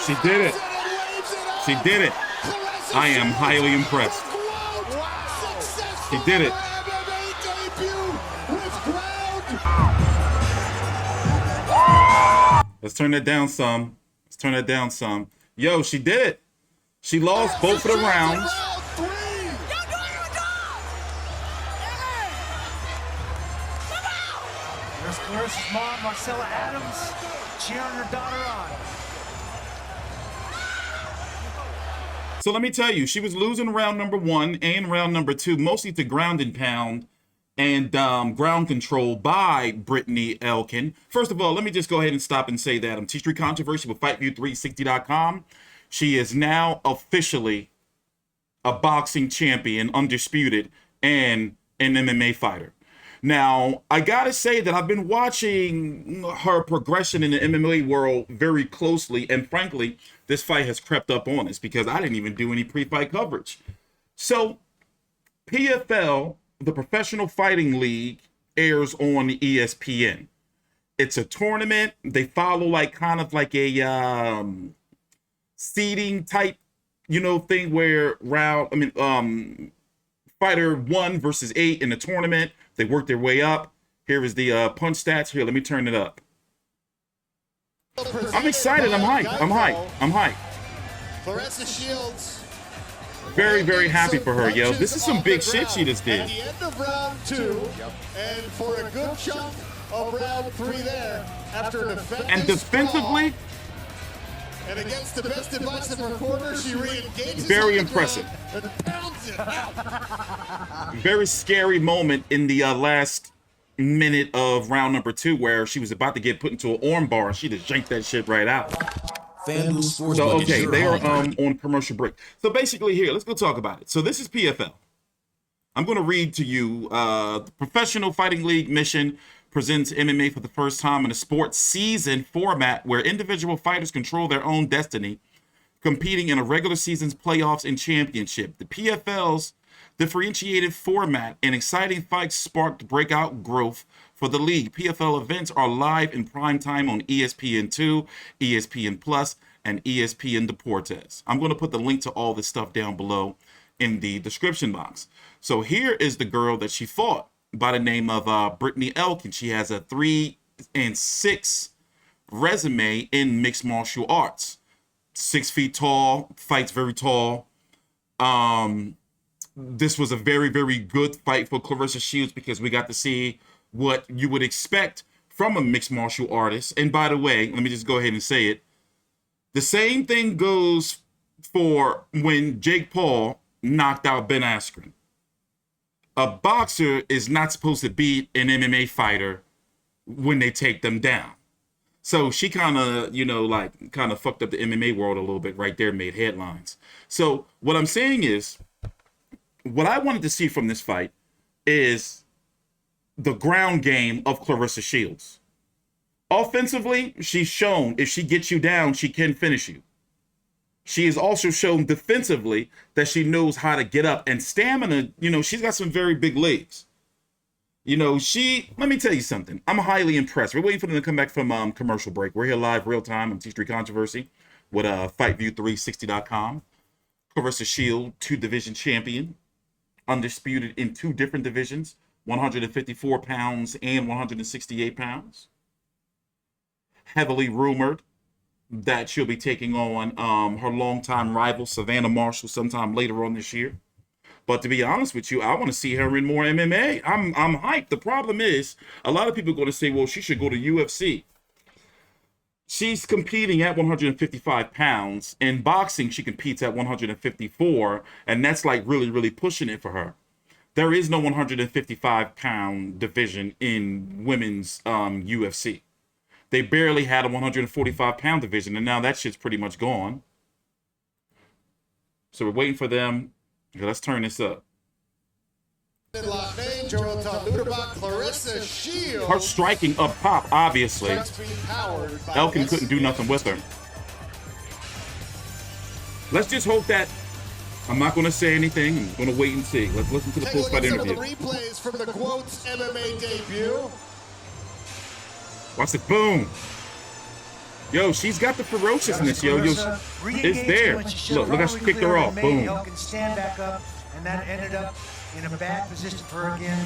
She did it. She did it. I am highly impressed. She did it. Let's turn that down some. Let's turn that down some. Yo, she did it. She lost both of the rounds. There's Claressa's mom, Marcella Adams, cheering her daughter on. So let me tell you, she was losing round number 1 and round number 2, mostly to ground and pound and ground control by Brittany Elkin. First of all, let me just go ahead and stop and say that TstreeT Controversy with FightView360.com. She is now officially a boxing champion, undisputed, and an MMA fighter. Now, I gotta say that I've been watching her progression in the MMA world very closely, and frankly, this fight has crept up on us because I didn't even do any pre-fight coverage. So, PFL, the Professional Fighting League, airs on ESPN. It's a tournament. They follow kind of like a seeding type, thing where fighter 1 versus 8 in the tournament. They work their way up. Here is the punch stats. Here, let me turn it up. I'm excited. I'm hyped. I'm hyped. I'm hyped. Claressa Shields. Very, very happy for her, yo. This is some big shit she just did. At the end of round 2, and for a good chunk of round 3 there, after an effective and defensively, and against the best advice of her corner, she re-engages. Very impressive. And pounds it. Very scary moment in the last minute of round number 2 where she was about to get put into an arm bar and she just yanked that shit right out. So, okay, they are on commercial break. So basically here, let's go talk about it. So this is PFL. I'm going to read to you the Professional Fighting League mission presents MMA for the first time in a sports season format where individual fighters control their own destiny, competing in a regular season's playoffs and championship. The PFL's differentiated format and exciting fights sparked breakout growth for the league. PFL events are live in prime time on ESPN2, ESPN Plus, and ESPN Deportes. I'm going to put the link to all this stuff down below in the description box. So here is the girl that she fought by the name of Brittany Elkin. She has a 3-6 resume in mixed martial arts. 6 feet tall, fights very tall. This was a very, very good fight for Claressa Shields because we got to see what you would expect from a mixed martial artist. And by the way, let me just go ahead and say it. The same thing goes for when Jake Paul knocked out Ben Askren. A boxer is not supposed to beat an MMA fighter when they take them down. So she kind of, kind of fucked up the MMA world a little bit right there, made headlines. So what I'm saying is, what I wanted to see from this fight is the ground game of Claressa Shields. Offensively, she's shown if she gets you down, she can finish you. She has also shown defensively that she knows how to get up, and stamina, she's got some very big legs. Let me tell you something. I'm highly impressed. We're waiting for them to come back from commercial break. We're here live, real time on TstreeT Controversy with FightView360.com. Claressa Shields, 2-division champion, undisputed in 2 different divisions, 154 pounds and 168 pounds. Heavily rumored that she'll be taking on her longtime rival, Savannah Marshall, sometime later on this year. But to be honest with you, I want to see her in more MMA. I'm hyped. The problem is, a lot of people are going to say, well, she should go to UFC. She's competing at 155 pounds. In boxing, she competes at 154, and that's like really, really pushing it for her. There is no 155-pound division in women's UFC. They barely had a 145-pound division, and now that shit's pretty much gone. So we're waiting for them. Okay, let's turn this up. Claressa Shields. Her striking up top, obviously. Elkin couldn't do nothing with her. Let's just hope that I'm not going to say anything. I'm going to wait and see. Let's listen to the post-fight interview. Some of the replays from the Quotes MMA debut. Watch it. Boom. Yo, she's got the ferociousness, yo. It's there. Look how she kicked her off. Boom. Elkin stand back up, and that ended up in a bad position for her again.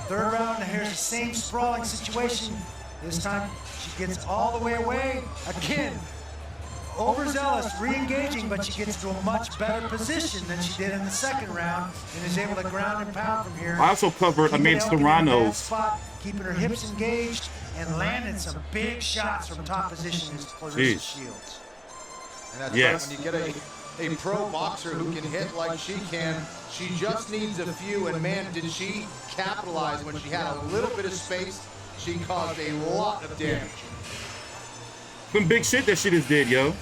Third round, and here's the same sprawling situation. This time, she gets all the way away. Again, overzealous, re-engaging, but she gets to a much better position than she did in the second round, and is able to ground and pound from here. I also covered Amanda Serrano's. Keeping her hips engaged and landing some big shots from top position is Claressa Shields. And that's right, when you get a pro boxer who can hit like she can, she just needs a few, and man, did she capitalize when she had a little bit of space. She caused a lot of damage. Some big shit that she just did, yo.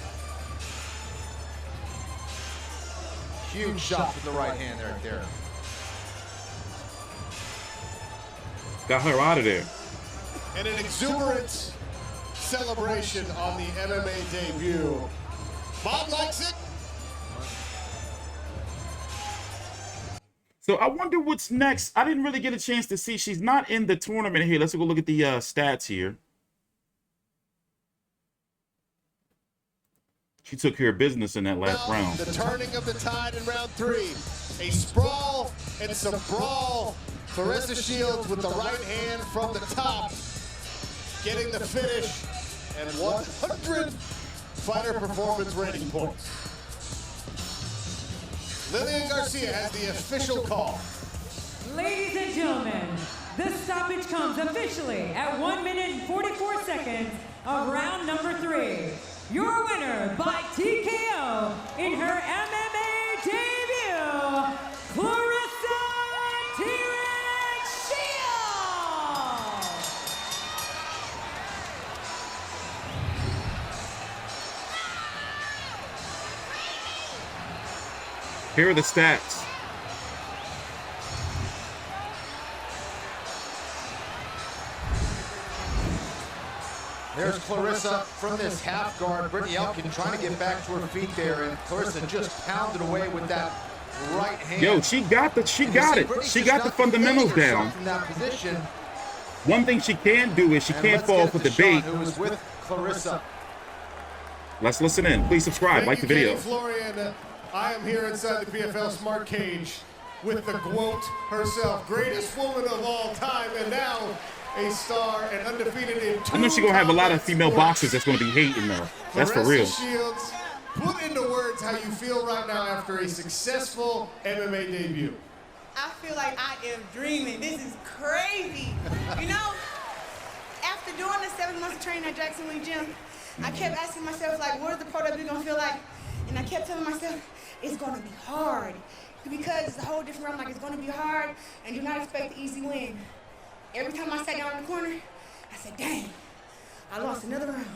Huge shot with the right hand right there. Got her out of there. And an exuberant celebration on the MMA debut. Bob likes it. So I wonder what's next. I didn't really get a chance to see. She's not in the tournament here. Let's go look at the stats here. She took care of business in that last round. The turning of the tide in round 3. A sprawl and some brawl. Claressa Shields with the right hand from the top, getting the finish and 100 fighter performance rating points. Lillian Garcia has the official call. Ladies and gentlemen, the stoppage comes officially at 1 minute and 44 seconds of round number 3. Your winner by TKO in her MMA debut, Claressa Shields. Here are the stats. There's Claressa from this half guard. Brittany Elkin trying to get back to her feet there, and Claressa just pounded away with that right hand. Yo, she got it. She got the fundamentals down. From that position. One thing she can do is she can't fall for the bait. Who is with Claressa. Let's listen in. Please subscribe, like the video. Florian, I am here inside the PFL Smart Cage with the GWOAT herself, greatest woman of all time, and now a star and undefeated in 2 I know she's gonna have a lot of female boxers that's gonna be hating her. That's for real. Claressa Shields, put into words how you feel right now after a successful MMA debut. I feel like I am dreaming. This is crazy. You know, after doing the 7 months of training at Jackson Wing Gym, I kept asking myself, like, what is the pro debut gonna feel like? And I kept telling myself, it's gonna be hard. Because it's a whole different realm, like it's gonna be hard, and do not expect an easy win. Every time I sat down in the corner, I said, dang, I lost another round.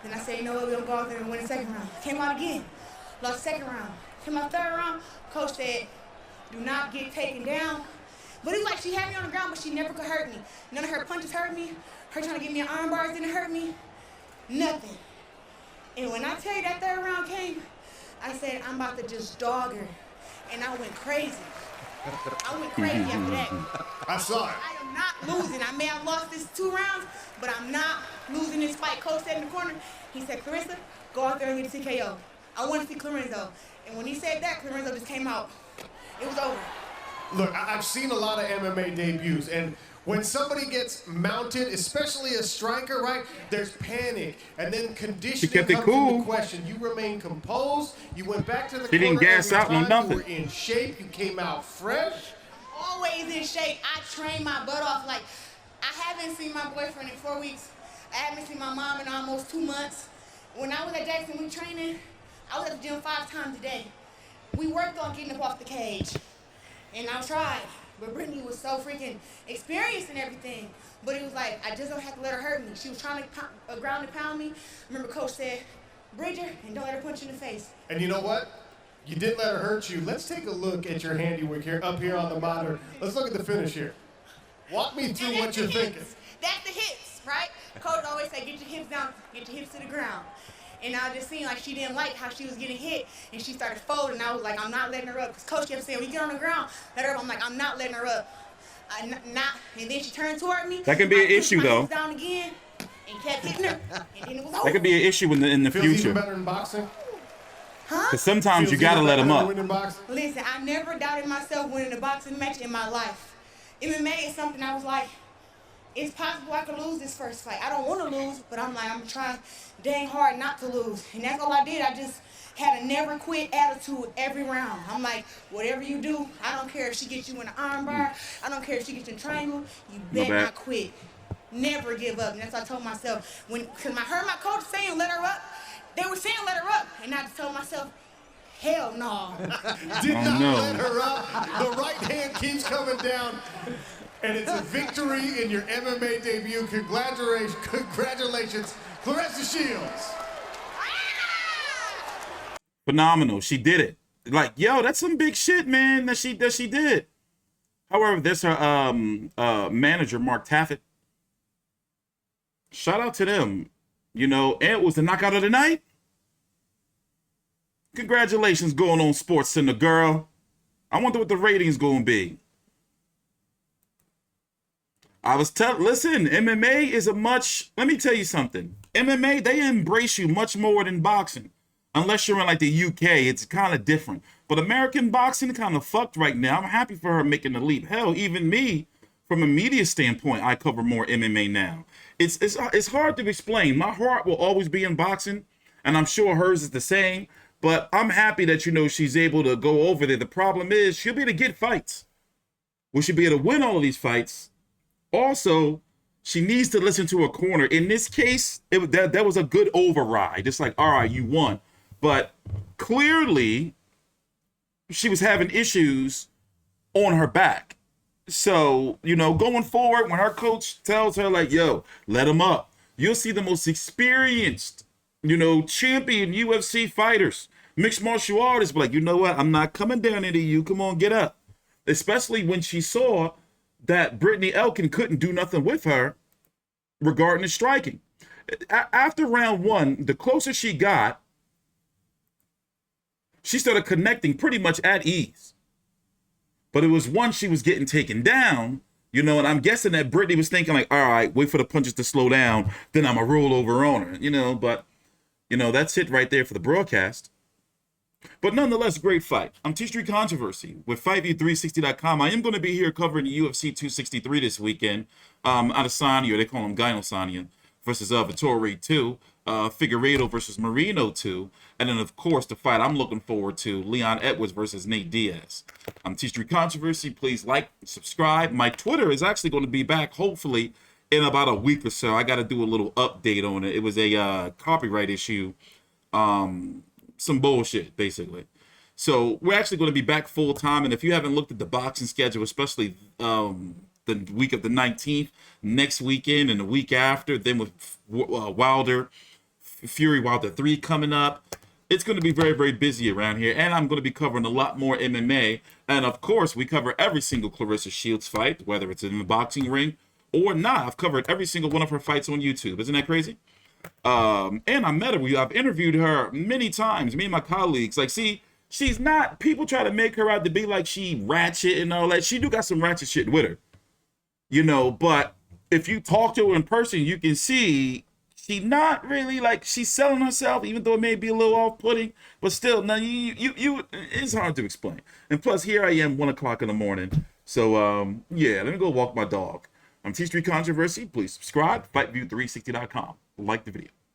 Then I said, you know what, we're gonna go out there and win the second round. Came out again, lost the second round. Came out third round, coach said, do not get taken down. But it was like she had me on the ground, but she never could hurt me. None of her punches hurt me. Her trying to give me an arm bars didn't hurt me. Nothing. And when I tell you that third round came, I said, I'm about to just dog her. And I went crazy. I went crazy after that. I saw it. I am not losing. I may have lost this 2 rounds, but I'm not losing this fight. Coach said in the corner, he said, Claressa, go out there and get a TKO. I want to see Lorenzo. And when he said that, Lorenzo just came out. It was over. Look, I've seen a lot of MMA debuts, and when somebody gets mounted, especially a striker, right, there's panic, and then conditioning kept it comes cool. into question. You remain composed. You went back to the She didn't corner gas every out no time. nothing. You were in shape. You came out fresh. Always in shape. I train my butt off. Like, I haven't seen my boyfriend in 4 weeks. I haven't seen my mom in almost 2 months. When I was at Jackson Wing training, I was at the gym 5 times a day. We worked on getting up off the cage, and I tried. But Brittany was so freaking experienced and everything. But it was like, I just don't have to let her hurt me. She was trying to ground and pound me. Remember, coach said, bridge her and don't let her punch you in the face. And you know what? You didn't let her hurt you. Let's take a look at your handiwork here, up here on the monitor. Let's look at the finish here. Walk me through what you're thinking. That's the hips, right? Coach always say, get your hips down, get your hips to the ground. And I just seen like she didn't like how she was getting hit, and she started folding. I was like, I'm not letting her up. Because coach kept saying, when you get on the ground, let her up. I'm like, I'm not letting her up. And then she turned toward me. That can be an issue, though. Down again, and kept hitting her, and then it was over. That could be an issue in the Feels even future. better in boxing? Huh? Because sometimes you Feels gotta even let them better up. winning boxing? Listen, I never doubted myself winning a boxing match in my life. MMA is something I was like, it's possible I could lose this first fight. I don't want to lose, but I'm like, I'm trying dang hard not to lose. And that's all I did. I just had a never quit attitude every round. I'm like, whatever you do, I don't care if she gets you in an arm bar. I don't care if she gets you in a triangle. You better not quit. Never give up. And that's what I told myself. Because I heard my coach saying let her up. They were saying let her up. And I just told myself, hell no. Did not no. let her up. The right hand keeps coming down. And it's a victory in your MMA debut. Congratulations, Claressa Shields. Phenomenal. She did it. Like, yo, that's some big shit, man, that she did. However, there's her manager, Mark Taffet. Shout out to them. You know, and it was the knockout of the night. Congratulations going on Sports Center, girl. I wonder what the ratings gonna be. Listen, MMA is let me tell you something. MMA, they embrace you much more than boxing. Unless you're in like the UK, it's kind of different. But American boxing kind of fucked right now. I'm happy for her making the leap. Hell, even me, from a media standpoint, I cover more MMA now. It's hard to explain. My heart will always be in boxing, and I'm sure hers is the same. But I'm happy that, you know, she's able to go over there. The problem is she'll be able to get fights. Will she be able to win all of these fights? Also, she needs to listen to her corner. In this case, that was a good override. It's like, all right, you won. But clearly, she was having issues on her back. So, you know, going forward, when her coach tells her, like, yo, let him up, you'll see the most experienced, you know, champion UFC fighters, mixed martial artists, but like, you know what? I'm not coming down into you. Come on, get up. Especially when she saw that Brittany Elkin couldn't do nothing with her regarding the striking. After round one, the closer she got, she started connecting pretty much at ease. But it was once she was getting taken down, you know, and I'm guessing that Brittany was thinking like, all right, wait for the punches to slow down, then I'm a roll over on her, you know, but, you know, that's it right there for the broadcast. But nonetheless, great fight. I'm TstreeT Controversy with FightView360.com. I am going to be here covering the UFC 263 this weekend. Adesanya, they call him Gynosanya, versus Vittori 2. Figueiredo versus Marino 2. And then, of course, the fight I'm looking forward to, Leon Edwards versus Nate Diaz. I'm TstreeT Controversy. Please like, subscribe. My Twitter is actually going to be back, hopefully, in about a week or so. I got to do a little update on it. It was a copyright issue. Some bullshit, basically. So we're actually going to be back full time. And if you haven't looked at the boxing schedule, especially the week of the 19th, next weekend and the week after, then with Fury Wilder 3 coming up, it's going to be very, very busy around here. And I'm going to be covering a lot more MMA. And of course, we cover every single Claressa Shields fight, whether it's in the boxing ring or not. I've covered every single one of her fights on YouTube. Isn't that crazy? And I met her. I've interviewed her many times, me and my colleagues. Like, see, she's not, people try to make her out to be like she ratchet and all that. She do got some ratchet shit with her, you know, but if you talk to her in person, you can see she not really like, she's selling herself, even though it may be a little off-putting, but still, now it's hard to explain. And plus, here I am, 1 o'clock in the morning. So, yeah, let me go walk my dog. I'm TstreeT Controversy. Please subscribe, FightView360.com. Like the video.